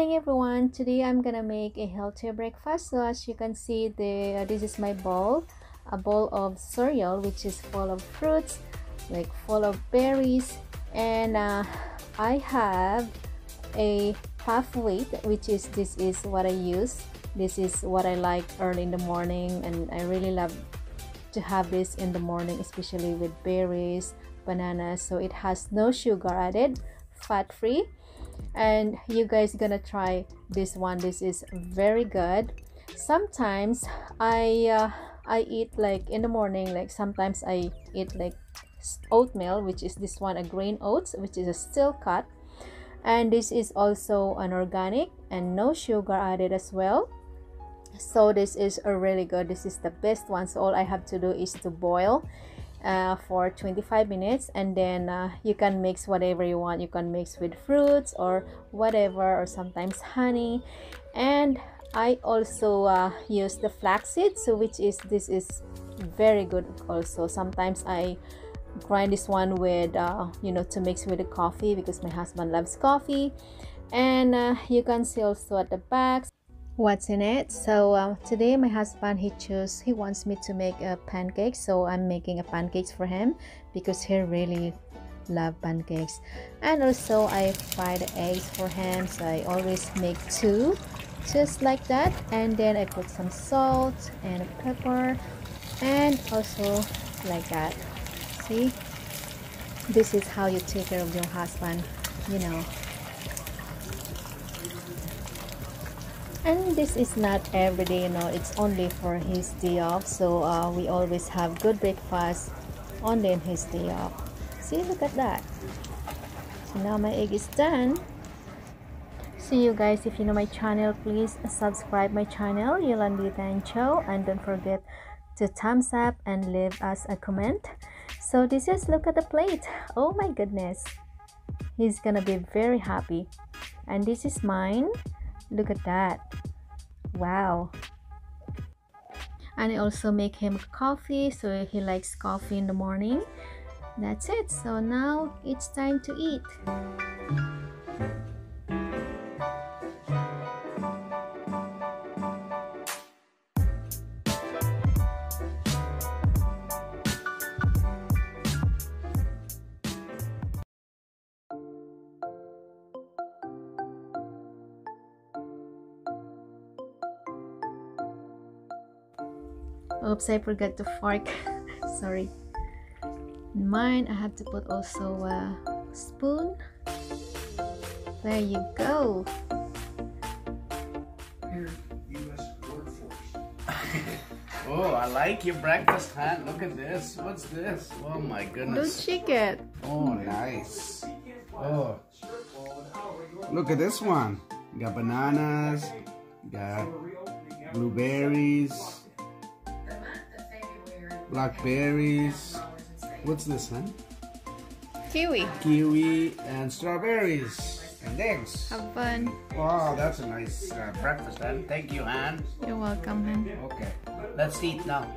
morning everyone. Today I'm gonna make a healthier breakfast. So as you can see, this is my bowl, a bowl of cereal which is full of fruits, like full of berries, and I have a puff wheat, which is this is what I use. This is what I like early in the morning, and I really love to have this in the morning, especially with berries, bananas. So it has no sugar added, fat free, and you guys gonna try this one. This is very good. Sometimes I eat like in the morning, like sometimes I eat like oatmeal, which is this one, a grain oats, which is a still cut, and this is also an organic and no sugar added as well. So this is a really good, this is the best one. So all I have to do is to boil for 25 minutes, and then you can mix whatever you want. You can mix with fruits or whatever, or sometimes honey. And I also use the flaxseed, so which is, this is very good also. Sometimes I grind this one with you know, to mix with the coffee, because my husband loves coffee. And you can see also at the back what's in it. So today my husband, he wants me to make a pancake, so I'm making a pancakes for him because he really love pancakes. And also I fry the eggs for him, so I always make two just like that. And then I put some salt and pepper, and also like that. See, this is how you take care of your husband, you know. And this is not every day, you know, it's only for his day off. So we always have good breakfast only on his day off. See, look at that. So now my egg is done. So you guys, if you know my channel, please subscribe my channel, Yholandita&Joe, and don't forget to thumbs up and leave us a comment. So this is, look at the plate. Oh my goodness, he's gonna be very happy. And this is mine. Look at that. Wow. And I also make him coffee, so he likes coffee in the morning. That's it. So now it's time to eat. Oops, I forgot to fork. Sorry. Mine, I have to put also a spoon. There you go. Here, U.S. workforce. Oh, I like your breakfast, Han. Look at this. What's this? Oh my goodness. Don't shake it. Oh, nice. Oh, look at this one. You got bananas. You got blueberries. Blackberries. What's this, huh? Kiwi. Kiwi and strawberries and eggs. Have fun. Wow, that's a nice breakfast, Han. Thank you, Han. You're welcome, hun. Okay, let's eat now.